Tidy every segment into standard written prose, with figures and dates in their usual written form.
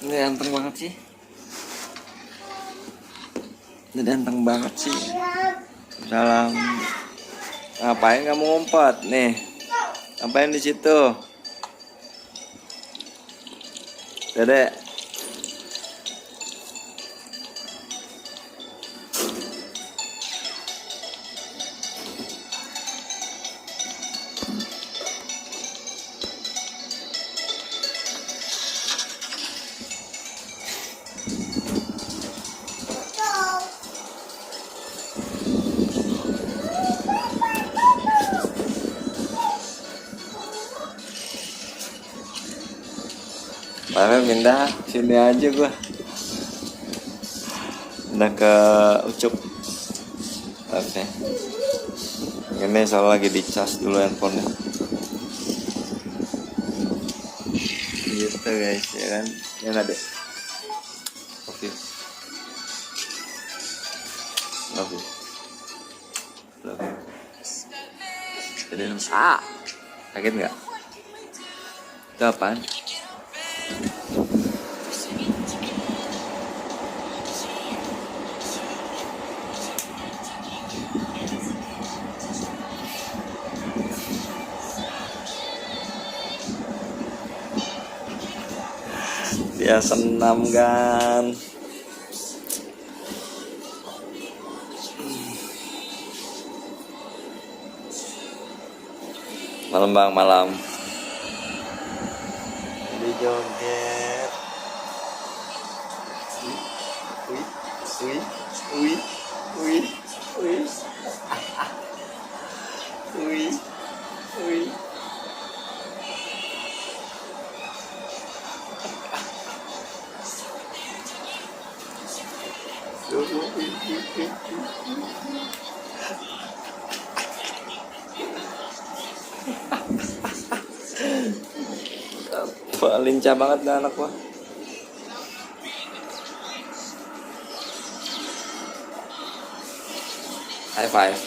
Ini ganteng banget sih. Ini ganteng banget sih. Salam. Ngapain kamu ngumpet nih? Ngapain di situ? Dedek. Mana pindah sini aja gua. Pindah ke Ucup. Oke. Ini soal lagi dicas dulu handphonenya. Gitu guys, ya kan? Ya nggak deh. Oke. Love you. Love you. Jadi sakit nggak? Itu apaan? Dia senam kan. Malam bang, malam. Di joget. Wah, lincah banget dah anak gua. High five.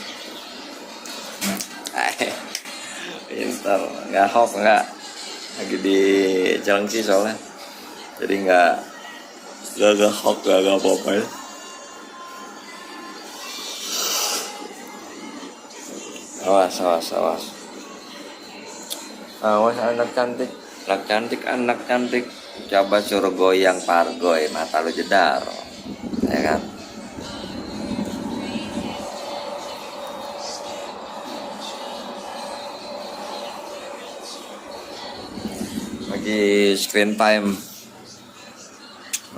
Pintar, nggak hoax nggak. Lagi di Cilengsi soalnya, jadi nggak hoax nggak apa-apa ya. Awas anak cantik coba suruh goyang pargoy, mata lu jedar ya kan. Lagi screen time,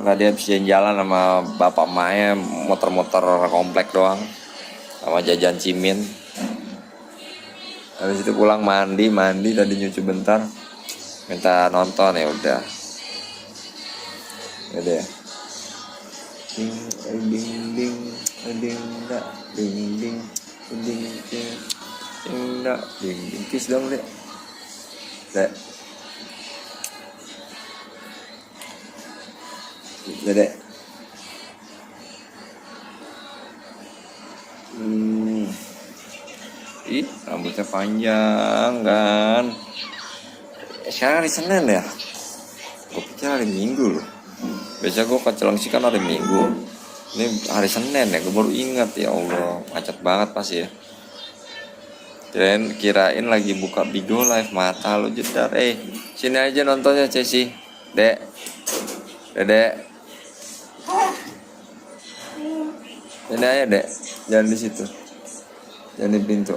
nggak, dia bisa jalan sama bapak emaknya, muter-muter komplek doang sama jajan cimin. Habis itu pulang mandi tadi nyuci bentar, minta nonton, ya udah ding kiss dong dek. Ih, rambutnya panjang kan. Sekarang hari Senin ya? Gue pikir hari Minggu loh. Biasa gue ke Cilengsi kan hari Minggu. Ini hari Senin ya, gue baru ingat. Ya Allah, macet banget pasti ya. Kirain lagi buka Bigo Live, mata lu jedar. Sini aja nontonnya Cesi. Dedek. Sini aja dek, jangan di situ, jangan di pintu.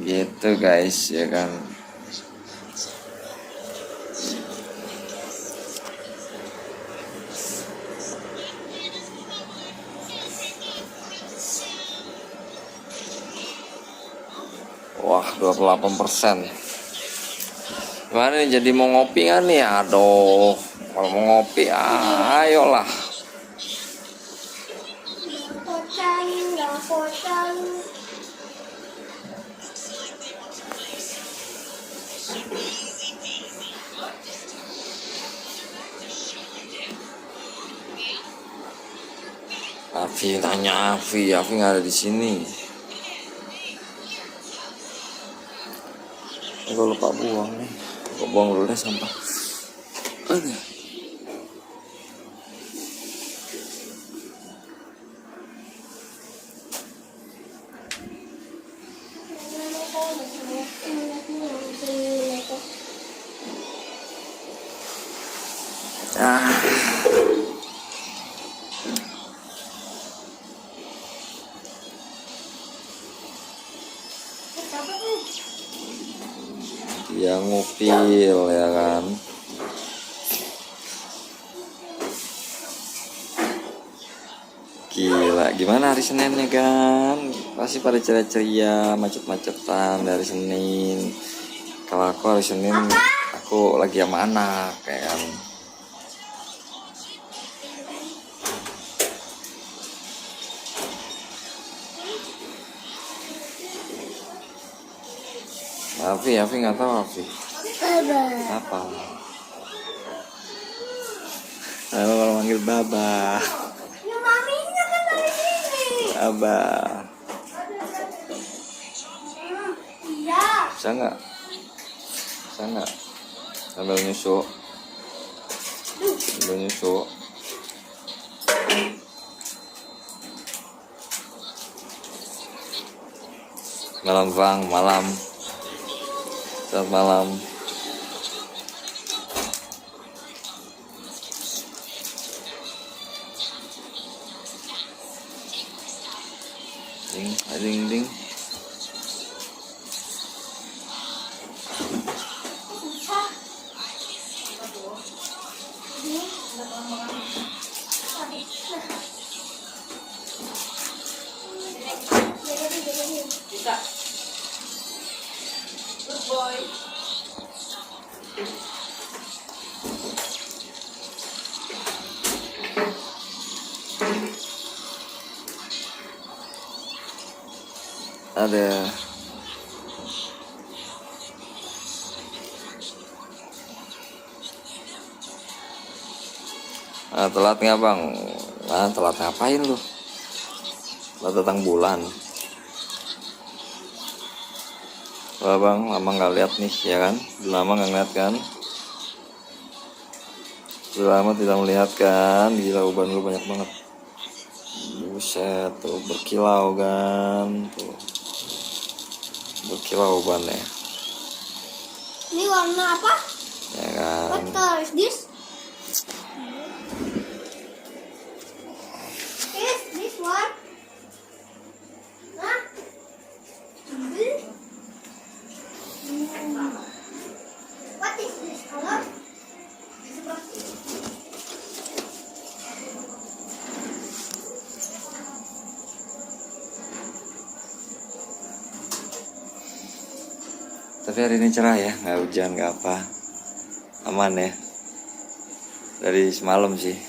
Gitu guys, ya kan. Wah, 28%. Gimana nih, jadi mau ngopi kan nih? Aduh, kalau mau ngopi ayolah. Afi nggak ada di sini. gue lupa buang nih. Gue buang dulu deh sampah. Aduh. Dia ngupil ya kan. Gila, gimana hari Seninnya kan? Pasti pada ceria-ceria, macet-macetan dari Senin. Kalau aku hari Senin, aku lagi sama anak, kayak kan. Afi nggak tahu Afi. Apa? Kalau manggil Baba. Baba. Bisa nggak? Sambil nyusu. Malam bang, malam. Selamat malam. Ding. Good boy. Ada. Telat nggak bang? Telat ngapain lu? Telat datang bulan. Wah bang, lama nggak lihat nih ya kan? Lama nggak lihat kan? Sudah lama tidak melihat kan? Gila, uban lu banyak banget. Buset, tuh berkilau kan? Tuh berkilau ubannya. Ini warna apa? Ya kan? What color is this? Is this one? Huh? What is this color? Tapi hari ini cerah ya, nggak hujan, nggak apa, aman ya. Dari semalam sih.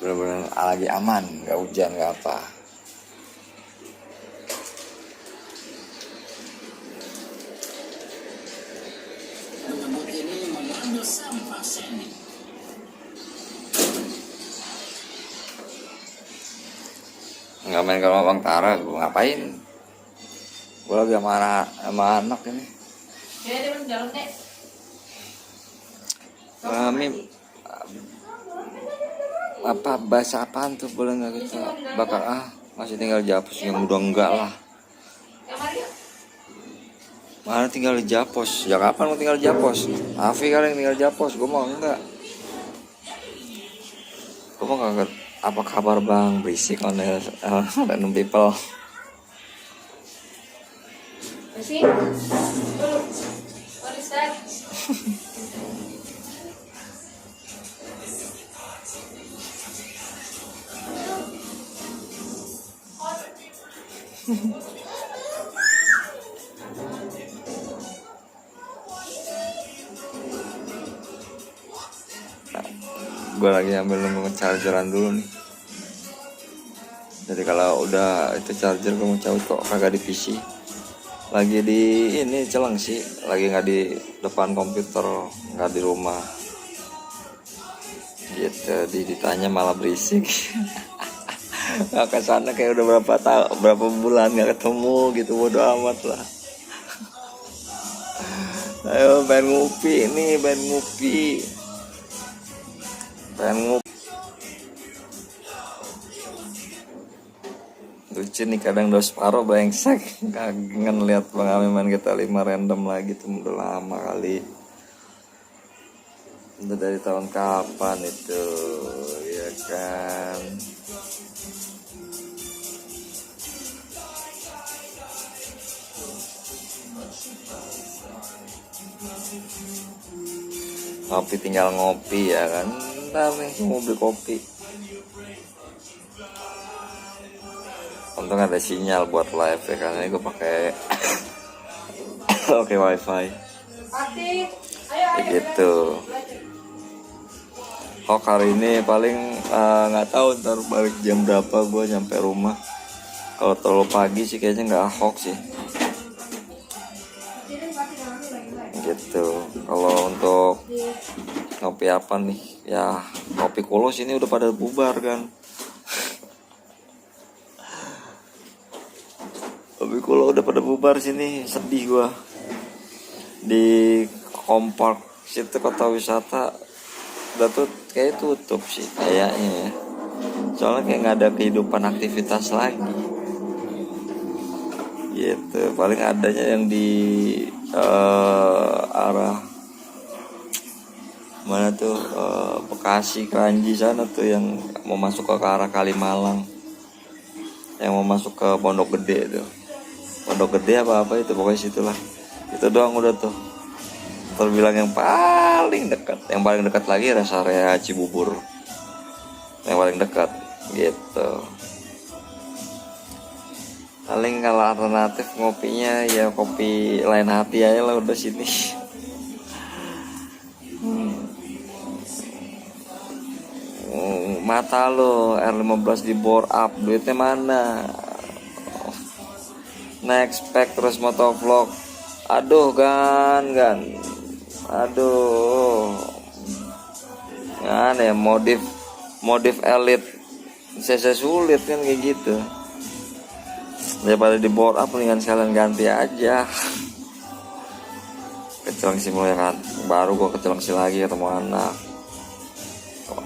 Benar-benar lagi aman, nggak hujan, nggak apa. Nggak main ke rumah Bang Tara, gue ngapain? Gue lagi sama anak ini. Kami apa bahasa apaan tuh, boleh nggak kita bakal masih tinggal di Japos, yang udah enggak lah. Mana tinggal di Japos? Ya kapan mau tinggal di Japos? Afi kali yang tinggal di Japos, gue mau enggak. Gue mau nggak. Apa kabar bang? Berisik on the random people. See? What is that? Gue lagi ambil nunggu chargeran dulu nih. Jadi kalau udah itu charger gue mau cabut kok, kagak di PC. Lagi di ini Celang sih, lagi nggak di depan komputer, nggak di rumah. Gitu, ditanya malah berisik. Nggak ke sana kayak udah berapa bulan nggak ketemu gitu, bodo amat lah. Ayo pengen ngopi nih, pengen ngopi. Lucu nih kadang dos paro brengsek. Kangen lihat Bang Amiman kita 5 random lagi tuh, udah lama kali. Udah dari tahun kapan itu, ya kan? Ngopi tinggal ngopi ya kan. Ntar nih mau beli kopi. Untung ada sinyal buat live ya, karena ini gue pakai oke wifi. Begitu. Hok hari ini paling nggak tahu ntar balik jam berapa gue nyampe rumah. Kalau terlalu pagi sih kayaknya nggak hok sih. Gitu. Kalau untuk ngopi apa nih? Ya kopi Kulos ini udah pada bubar kan. Kopi Kulo udah pada bubar sini, sedih gua. Di Kompark situ kota wisata udah tuh kayak tutup sih kayaknya ya. Soalnya kayak nggak ada kehidupan aktivitas lagi. Gitu. Paling adanya yang di arah mana tuh Bekasi, Kranji sana tuh yang mau masuk ke arah Kalimalang, yang mau masuk ke Pondok Gede tuh. Pondok Gede apa itu pokoknya situlah. Itu doang udah tuh terbilang yang paling dekat. Yang paling dekat lagi rest area Cibubur, yang paling dekat gitu. Paling kalau alternatif ngopinya ya kopi Lain Hati aja lah udah sini. Mata lo R15 di bore up, duitnya mana? Next pack terus motovlog. Aduh gan. Aduh. Kan ya modif elit CC sulit kan kayak gitu. Daripada di bore up mendingan sekalian ganti aja. Ke Cilengsi mulai kan. Baru gua ke Cilengsi lagi ketemu anak.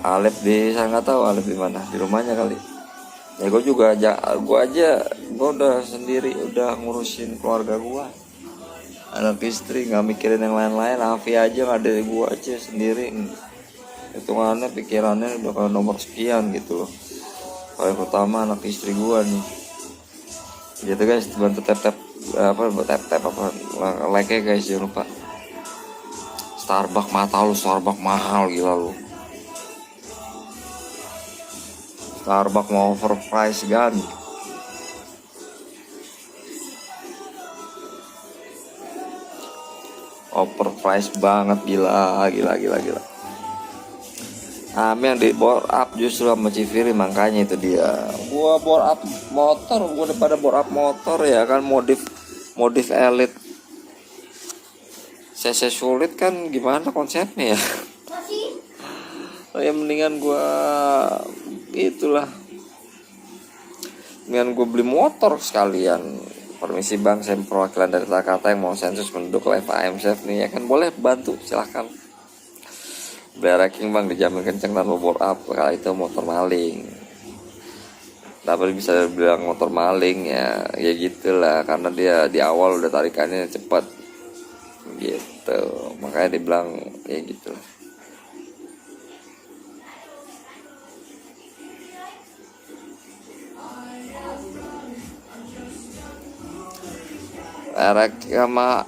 Alep saya nggak tahu Alep di mana, di rumahnya kali. Ya gue udah sendiri, udah ngurusin keluarga gue, anak istri, nggak mikirin yang lain-lain. Afi aja nggak dari gue aja sendiri, hitungannya pikirannya udah kalau nomor sekian gitu loh. Paling pertama anak istri gue nih, gitu guys. Bantu tap like ya guys, jangan lupa. Starbucks mata lu, Starbucks mahal gila lu. Starbucks mau overprice kan. Overprice banget, gila. Yang di bore up justru sama Civiri, makanya itu dia. Gua bore up motor, gua daripada bore up motor ya kan, modif elit. CC sulit kan gimana konsepnya ya? Oh ya mendingan gue beli motor sekalian. Permisi bang, saya perwakilan dari Jakarta yang mau sensus penduduk live AM Chef nih ya kan, boleh bantu silahkan. Beli ranking bang, dijamin kenceng tanpa bore up. Kalau itu motor maling. Tapi bisa bilang motor maling ya gitulah, karena dia di awal udah tarikannya cepat gitu, makanya dibilang ya gitu. Erek sama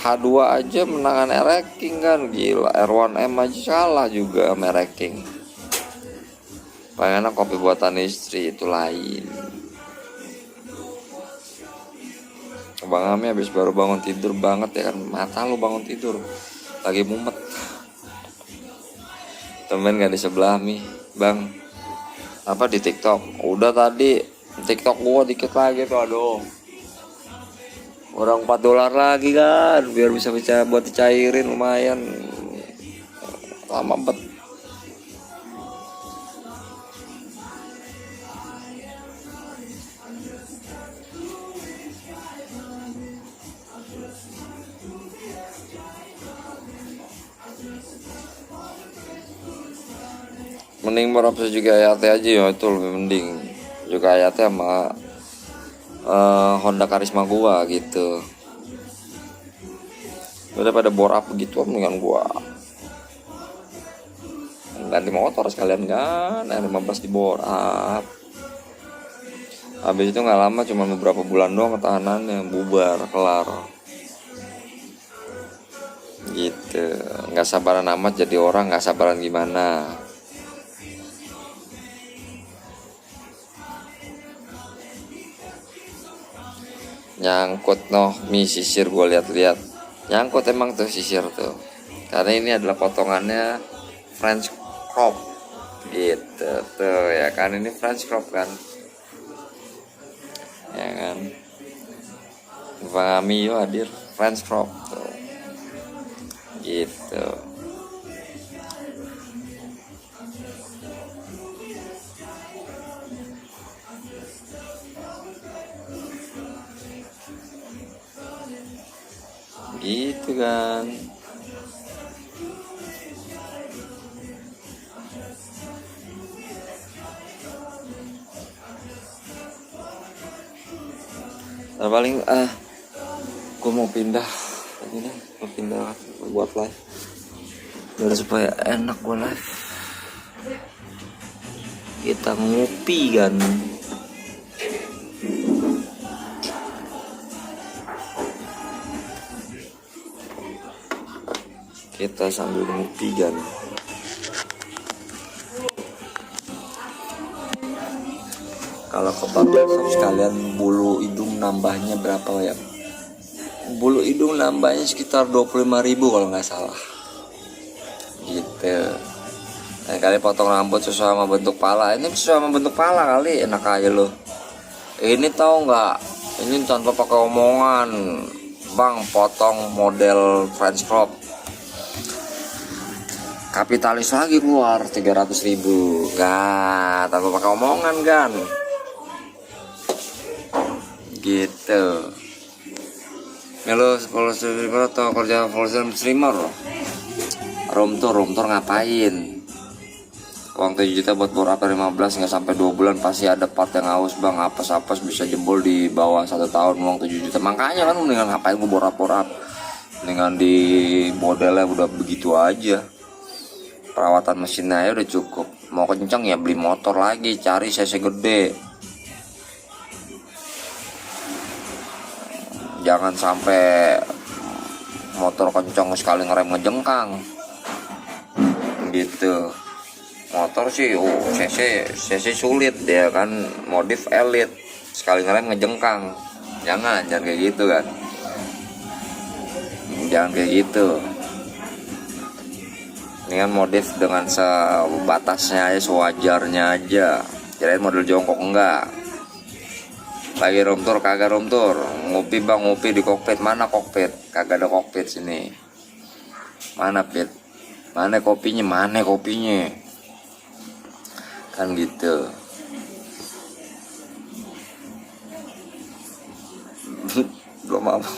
H2 aja menangan Ereking kan, gila. R1M aja kalah juga sama Ereking. Pengen kopi buatan istri itu lain. Bang Ami habis baru bangun tidur banget ya kan, mata lu bangun tidur lagi mumet. Temen gak di sebelah Mi bang, apa di TikTok? Udah tadi TikTok gua dikit lagi tuh, aduh. Orang $4 lagi kan, biar bisa buat dicairin lumayan. Lama bet. Mending berapa juga Hayate aja ya, itu lebih mending juga Hayate sama Honda Karisma gua gitu. Udah pada bore up gitu, mendingan gua ganti motor sekalian kan, R15 di bore up. Habis itu nggak lama, cuma beberapa bulan doang ketahanannya, bubar kelar gitu. Nggak sabaran amat jadi orang, nggak sabaran gimana. Nyangkut noh mie sisir, gue lihat-lihat nyangkut emang tuh sisir tuh, karena ini adalah potongannya French crop gitu tuh ya kan, ini French crop kan ya kan, Bang yo hadir French crop tuh gitu. Gitu kan. Nah, paling gue mau pindah ini nih, mau pindah buat live biar supaya enak gue live. Kita ngopi kan, kita sambil ngopi kan. Kalau ke barbershop sekalian bulu hidung nambahnya berapa ya? Bulu hidung nambahnya sekitar 25.000 kalau nggak salah gitu. Nah, kali potong rambut sesuai sama bentuk pala, ini sesuai sama bentuk pala kali, enak aja loh. Ini tahu nggak, ini tanpa pakai omongan, bang potong model French crop, kapitalis lagi keluar 300.000, nggak tanpa pakai omongan kan gitu. Melo kalau streamer atau kerja full time streamer, room tour ngapain? Uang 7 juta buat bor up 15 nggak sampai 2 bulan pasti ada part yang haus bang, apes bisa jebol di bawah 1 tahun. Uang 7 juta, makanya kan mendingan ngapain gue bor up, mendingan di modelnya udah begitu aja, perawatan mesinnya udah cukup. Mau kenceng ya beli motor lagi, cari cc gede. Jangan sampai motor kencang sekali ngerem ngejengkang gitu. Motor sih cc sulit ya kan, modif elit, sekali ngerem ngejengkang. Jangan kayak gitu kan, jangan kayak gitu. Ini kan modif dengan sebatasnya aja, sewajarnya aja. Kirain model jongkok enggak. Lagi room tour kagak room tour, ngopi bang, ngopi di kokpit. Mana kokpit? Kagak ada kokpit sini. Mana pit? Mana kopinya? Kan gitu. Belum apa.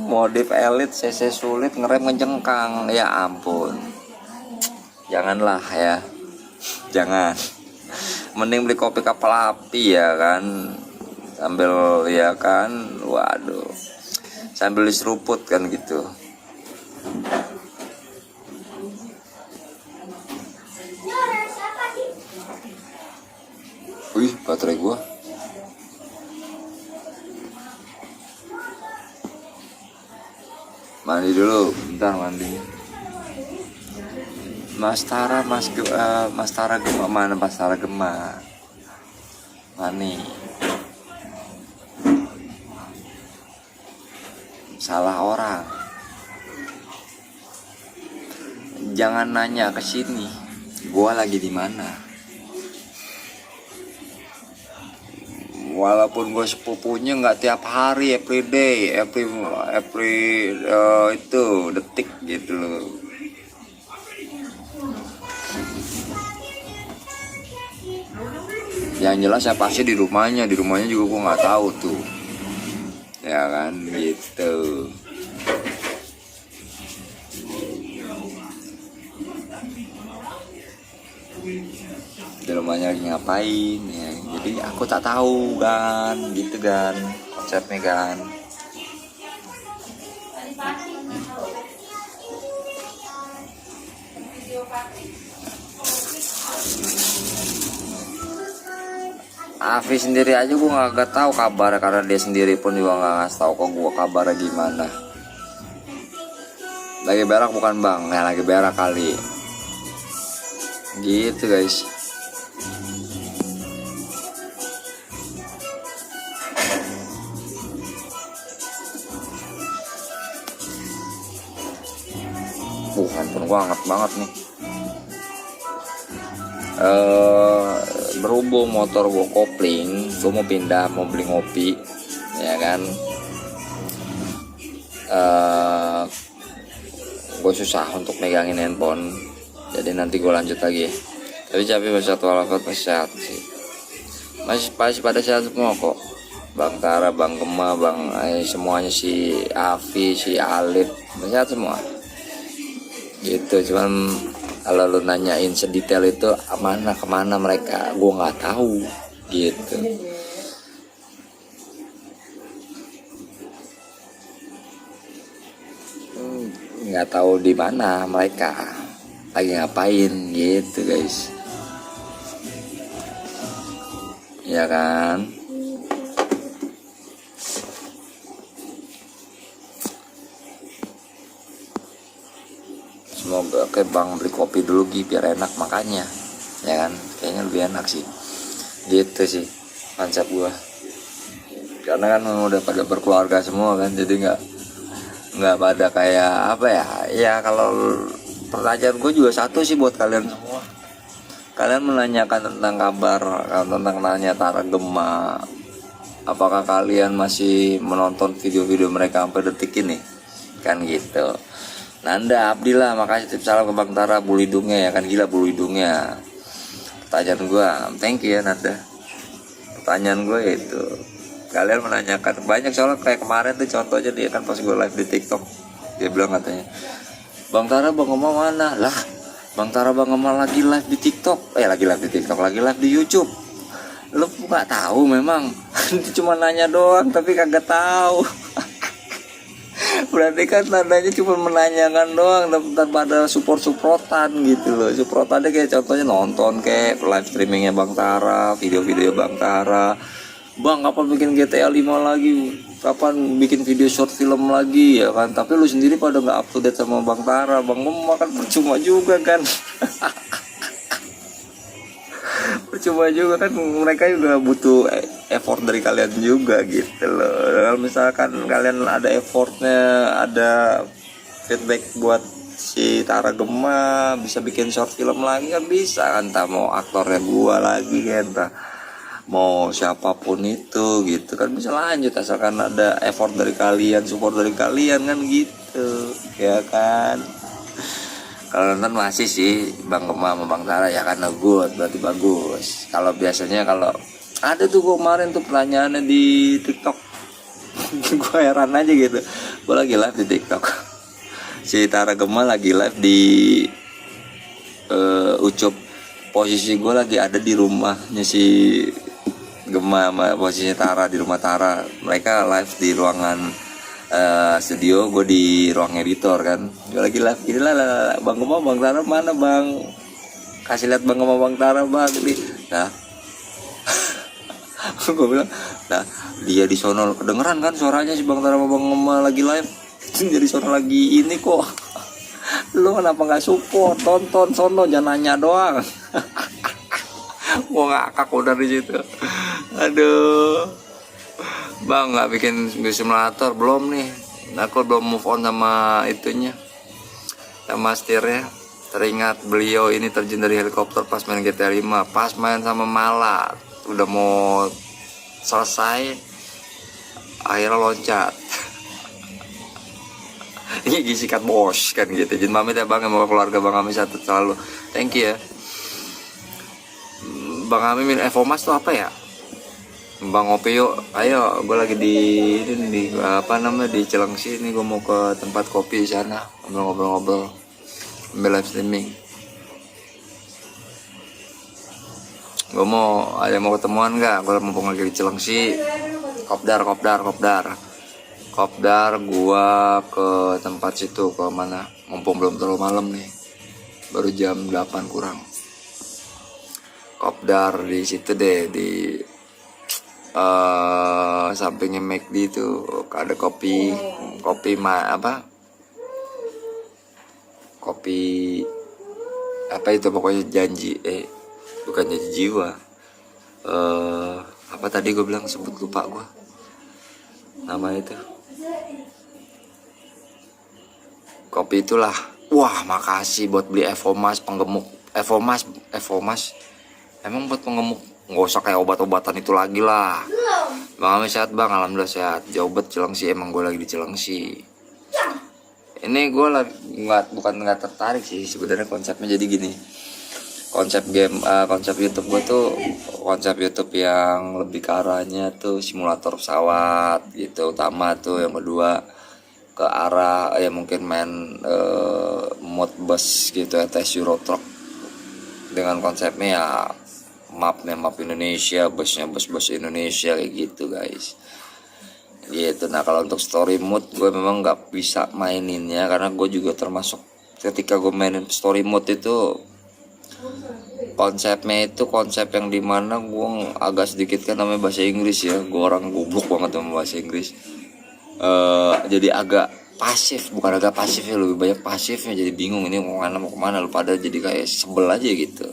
Modif elit cc sulit ngerem ngejengkang, ya ampun. Janganlah ya, jangan. Mending beli kopi kapal api ya kan, sambil ya kan, waduh, sambil diseruput kan gitu. Wih, baterai gua. Mandi dulu, bentar mandi. Mas Tara Gema mana? Mas Tara Gema Mani. Salah orang. Jangan nanya ke sini. Gua lagi di mana? Walaupun gue sepupunya nggak tiap hari, every day, every itu detik gitu loh. Yang jelas saya pasti di rumahnya juga gue nggak tahu tuh, ya kan gitu. di rumahnya lagi ngapain ya. Jadi aku tak tahu kan, gitu kan konsepnya kan. Afi sendiri aja gue nggak tahu kabar, karena dia sendiri pun juga nggak ngasih tahu ke gue kabarnya gimana. Lagi berak bukan bang? Ya lagi berak kali. Gitu guys. Handphone gua hangat banget nih. Berhubung motor gua kopling, gua mau pindah, mau beli ngopi, ya kan. Gue susah untuk megangin handphone, jadi nanti gue lanjut lagi ya. Tapi capek satu walaupun masih sehat sih, masih pada sehat semua kok. Bang Tara, Bang Gema, Bang semuanya, si Afi, si Alif masih sehat semua gitu. Cuman kalau lu nanyain sedetail itu kemana mereka, gue nggak tahu gitu. Nggak tahu di mana mereka lagi ngapain gitu guys, ya kan. Semoga ke bang beli kopi dulu biar enak makanya, ya kan, kayaknya lebih enak sih gitu sih konsep gua. Karena kan udah pada berkeluarga semua kan, jadi nggak pada kayak apa ya. Ya kalau pertanyaan gue juga satu sih buat kalian semua. Kalian menanyakan tentang kabar, tentang nanya Tara Gema, apakah kalian masih menonton video-video mereka sampai detik ini kan gitu. Nanda Abdillah, makasih tip salam ke Bang Tara, bulu hidungnya ya kan, gila bulu hidungnya. Pertanyaan gue, thank you ya Nanda. Pertanyaan gue itu, kalian menanyakan banyak soalnya kayak kemarin tuh contohnya dia kan pas gue live di TikTok, dia bilang katanya, Bang Tara Bang Gema mana? Lah Bang Tara Bang Gema lagi live di TikTok, lagi live di TikTok, lagi live di YouTube. Lu nggak tahu memang? Cuma nanya doang tapi kagak tahu. Berarti kan tandanya cuma menanyakan doang tanpa ada support-supportan gitu loh. Supportannya kayak contohnya nonton kayak live streamingnya Bang Tara, video-video Bang Tara. Bang kapan bikin GTA 5 lagi, kapan bikin video short film lagi ya kan. Tapi lu sendiri pada nggak up to date sama Bang Tara. Bang Gema kan percuma juga kan. Percuma juga kan, mereka juga butuh effort dari kalian juga gitu loh. Kalau misalkan kalian ada effortnya, ada feedback buat si Tara Gema bisa bikin short film lagi kan bisa kan, tak mau aktornya gua lagi kan, tak mau siapapun itu gitu kan bisa lanjut asalkan ada effort dari kalian, support dari kalian kan gitu ya kan. Kalau nonton masih sih Bang Gema sama Bang Tara ya karena good, berarti bagus. Kalau biasanya kalau ada tuh kemarin tuh pertanyaannya di TikTok, gue heran aja gitu. Gue lagi live di TikTok, si Tara Gema lagi live di Ucup. Posisi gue lagi ada di rumahnya si Gema sama posisi Tara di rumah Tara. Mereka live di ruangan studio, gue di ruang editor kan. Gue lagi live gini lah, Bang Gema Bang Tara mana bang, kasih lihat Bang Gema Bang Tara bang di. Nah gue bilang, nah dia di sono kedengeran kan suaranya si Bang Tara sama Bang Gema lagi live. Jadi sono lagi ini kok. Lu kenapa nggak support, tonton sono jangan nanya doang. Gue ngakak udah di situ. Aduh Bang nggak bikin simulator belum nih, aku belum move on sama itunya, sama setirnya. Teringat beliau ini terjun dari helikopter pas main GTA 5, pas main sama Mala, udah mau selesai akhirnya loncat. Ini gisikat bos kan gitu. Izin pamit ya bang, sama keluarga Bang Ami satu selalu, thank you ya Bang Ami. Min Evomas tuh apa ya Bang, ngopi yuk, ayo. Gue lagi di apa namanya di Cilengsi ini, gue mau ke tempat kopi di sana, ngobrol-ngobrol, ambil live streaming. Gue mau, ada mau ketemuan nggak? Gue mumpung lagi di Cilengsi. Kopdar. Gua ke tempat situ, ke mana? Mumpung belum terlalu malam nih. Baru jam 8 kurang. Kopdar di situ deh, di sampingnya McD itu ada kopi apa? Kopi apa itu pokoknya bukan janji jiwa. Apa tadi gue bilang, sebut lupa gue nama itu kopi itulah. Wah, makasih buat beli Evomas penggemuk. Evomas emang buat penggemuk, nggak usah kayak obat-obatan itu lagi lah. Bang Ami sehat bang, alhamdulillah sehat. Jauh bet Cilengsi, emang gue lagi di Cilengsi. Ini gue lagi bukan tertarik sih sebenarnya konsepnya. Jadi gini, konsep YouTube gue tuh konsep YouTube yang lebih ke arahnya tuh simulator pesawat gitu utama tuh. Yang kedua ke arah ya mungkin main mode bus gitu ya, tes Euro Truck dengan konsepnya ya map Indonesia, busnya bus Indonesia kayak gitu guys gitu. Nah kalau untuk story mode gue memang nggak bisa maininnya karena gue juga termasuk ketika gue mainin story mode itu konsepnya itu konsep yang dimana gue agak sedikit kan namanya bahasa Inggris ya, gue orang goblok banget sama bahasa Inggris. Jadi agak pasif, bukan agak pasif ya, lebih banyak pasifnya. Jadi bingung ini mau kemana lu pada, jadi kayak sebel aja gitu.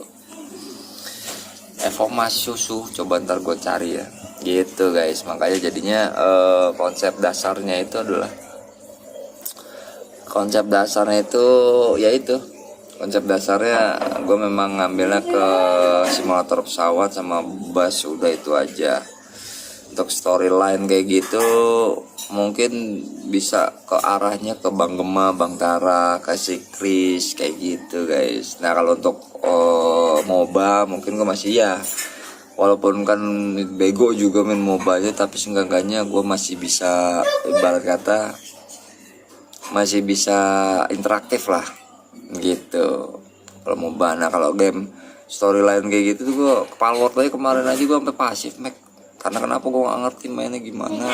Evomas susu, coba ntar gue cari ya gitu guys. Makanya jadinya konsep dasarnya itu yaitu konsep dasarnya gue memang ngambilnya ke simulator pesawat sama bus, udah itu aja. Untuk storyline kayak gitu mungkin bisa ke arahnya ke Bang Gema, Bang Tara, kasih Chris kayak gitu guys. Nah kalau untuk MOBA mungkin gue masih ya, walaupun kan bego juga main MOBA-nya, tapi seenggaknya gue masih bisa, ibarat kata masih bisa interaktif lah gitu kalau MOBA. Nah kalau game storyline kayak gitu tuh gue kepala aja kemarin aja gue sampai pasif Mac. Karena kenapa gue gak ngerti mainnya gimana.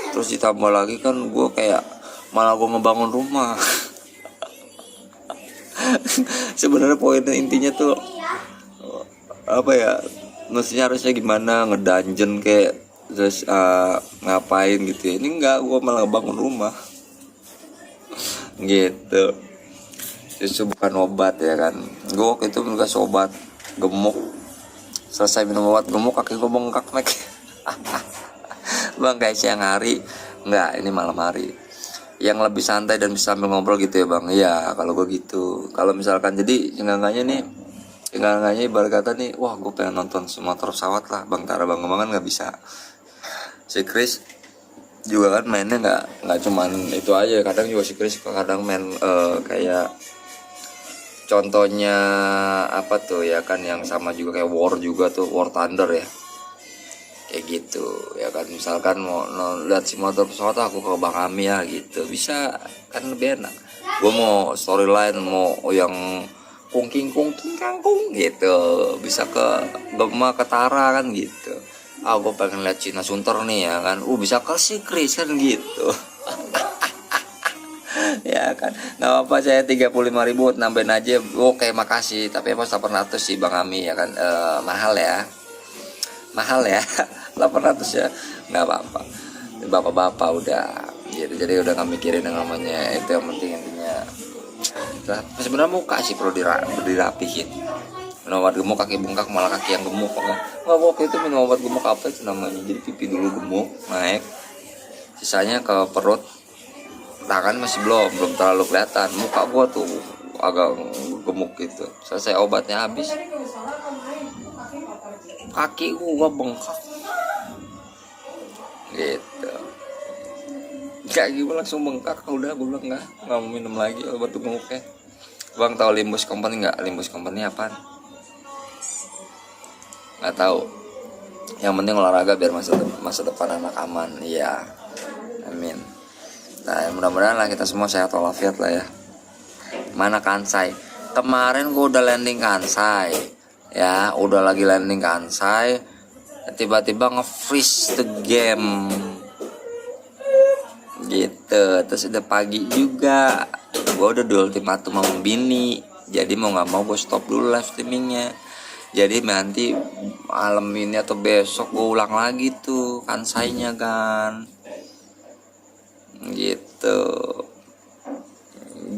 Terus ditambah lagi kan gue kayak malah gue ngebangun rumah. Sebenarnya poin intinya tuh apa ya, mestinya harusnya gimana ngedungeon kayak terus ngapain gitu ya. Ini enggak, gue malah ngebangun rumah gitu. Itu bukan obat ya kan. Gue waktu itu dikasih obat gemuk, selesai minum obat gemuk kaki gue bengkak Mac. Bang kayak siang hari enggak, ini malam hari yang lebih santai dan bisa sambil ngobrol gitu ya bang. Iya kalau gue gitu. Kalau misalkan jadi enggaknya ibarat kata nih, wah gue pengen nonton motor pesawat lah, Bang Tara Bang Kemang kan nggak bisa. Si Chris juga kan mainnya nggak cuman itu aja, kadang juga si Chris kadang main kayak contohnya apa tuh ya kan, yang sama juga kayak War juga tuh, War Thunder ya kayak gitu ya kan. Misalkan mau lihat si motor pesawat, aku ke Bang Ami ya gitu, bisa kan lebih enak. Gue mau storyline mau yang kungking kangkung gitu, bisa ke Gema, ke Tara kan gitu. Gue pengen lihat Cina Sunter nih ya kan, bisa ke si Chris kan gitu. Ya kan, nggak apa, saya 35.000 nambahin aja. Oke makasih, tapi pas 800 sih Bang Ami ya kan. Mahal ya 800 ya, nggak apa-apa, bapak-bapak udah gitu. Jadi udah nggak mikirin yang namanya itu, yang penting intinya sebenarnya muka sih perlu dirapihin. Minum obat gemuk kaki bengkak, malah kaki yang gemuk nggak waktu itu minum obat gemuk apa itu namanya, jadi pipi dulu gemuk naik, sisanya ke perut, tangan masih belum terlalu kelihatan, muka gua tuh agak gemuk gitu. Selesai obatnya habis, kaki gua bengkak gitu, kaki gua langsung bengkak. Udah gua bilang nggak mau minum lagi obat gemuknya. Bang tahu Limbus Company nggak? Limbus Company apaan? Nggak tahu. Yang penting olahraga biar masa depan anak aman. Iya, amin. Nah mudah-mudahan lah kita semua sehat walafiat lah ya. Mana Kansai? Kemarin gue udah landing Kansai, Ya udah lagi landing Kansai, tiba-tiba nge-freeze the game gitu. Terus udah pagi juga, gue udah di ultimatum sama bini, jadi mau nggak mau gue stop dulu live streamingnya. Jadi nanti malam ini atau besok gue ulang lagi tuh Kansainya kan, gitu.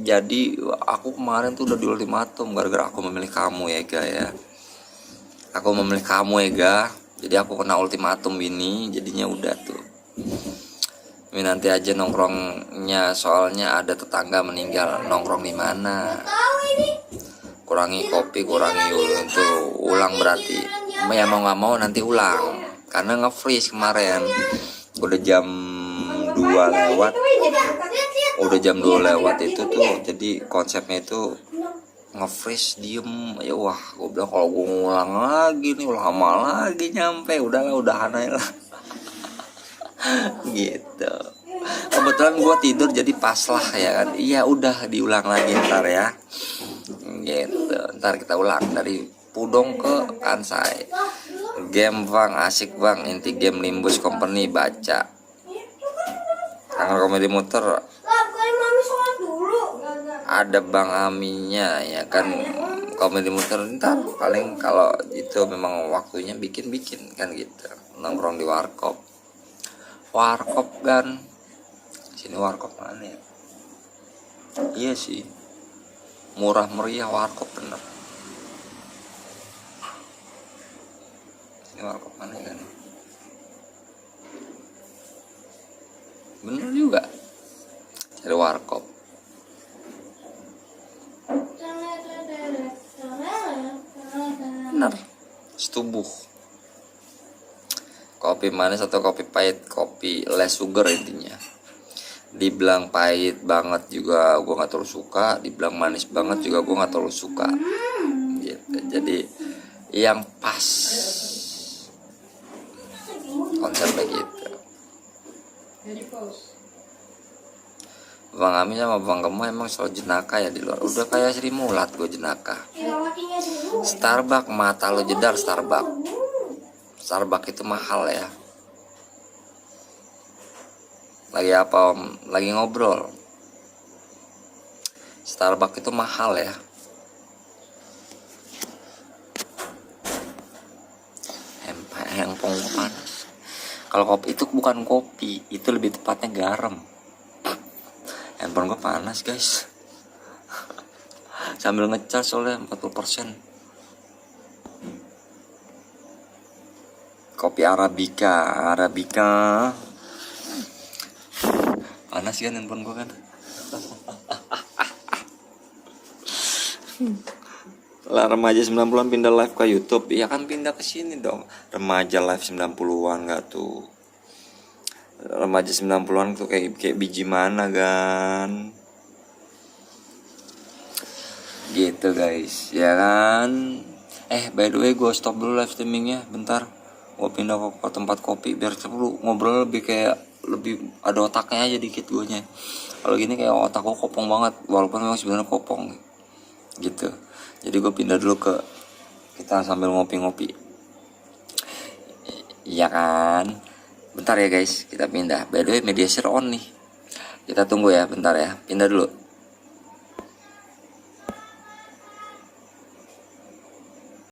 Jadi aku kemarin tuh udah di ultimatum gara-gara aku memilih kamu ya Ga ya. Aku memilih kamu ya Ga. Jadi aku kena ultimatum ini, jadinya udah tuh. Ini nanti aja nongkrongnya, soalnya ada tetangga meninggal. Nongkrong di mana? Kurangi kopi, kurangi itu ulang berarti. Ya mau nggak mau nanti ulang. Karena nge-freeze kemarin. Udah jam 2 lewat. Udah jam 2 lewat itu tuh. Jadi konsepnya itu nge-freeze diem ya. Wah gue bilang kalau gue ngulang lagi nih lama lagi nyampe, udahlah udahan aja lah. Gitu. Kebetulan gue tidur jadi pas lah ya kan. Iya udah diulang lagi ntar ya, gitu. Ntar kita ulang dari Pudong ke Kansai. Game bang, asik bang. Inti game Nimbus Company baca. Kangen komedi muter. Ada Bang Aminya ya kan, komedi muter ntar paling kalau itu memang waktunya bikin kan gitu. Nongkrong di warkop kan. Sini warkop mana ya? Iya sih, murah meriah warkop bener. Sini warkop mana kan? Bener juga, cari warkop. Bener, setubuh. Kopi manis atau kopi pahit? Kopi less sugar intinya. Dibilang pahit banget juga gue nggak terlalu suka, dibilang manis banget juga gue nggak terlalu suka, gitu. Jadi yang pas konsepnya gitu. Bang Amin sama Bang Gemma emang selalu jenaka ya di luar. Udah kayak Sri Mulat gue jenaka. Starbucks mata lo jedar. Starbucks itu mahal ya. Lagi apa om? Lagi ngobrol. Starbucks itu mahal ya. Handphone panas. Kalau kopi itu bukan kopi, itu lebih tepatnya garam. Handphone gue panas guys. Sambil ngecas soalnya 40%. Kopi Arabica. Panas kan handphone gue kan. Lah remaja 90-an pindah live ke YouTube. Ya kan pindah ke sini dong. Remaja live 90-an enggak tuh. Remaja 90-an tuh kayak biji mana kan. Gitu guys, ya kan. By the way gue stop dulu live streamingnya bentar. Gue pindah ke tempat kopi biar seru, ngobrol lebih ada otaknya aja dikit guanya. Kalau gini kayak otak gue kopong banget, walaupun memang sebenarnya kopong gitu. Jadi gue pindah dulu ke kita sambil ngopi-ngopi. Iya kan. Bentar ya guys, kita pindah. By the way media share on nih. Kita tunggu ya bentar ya. Pindah dulu.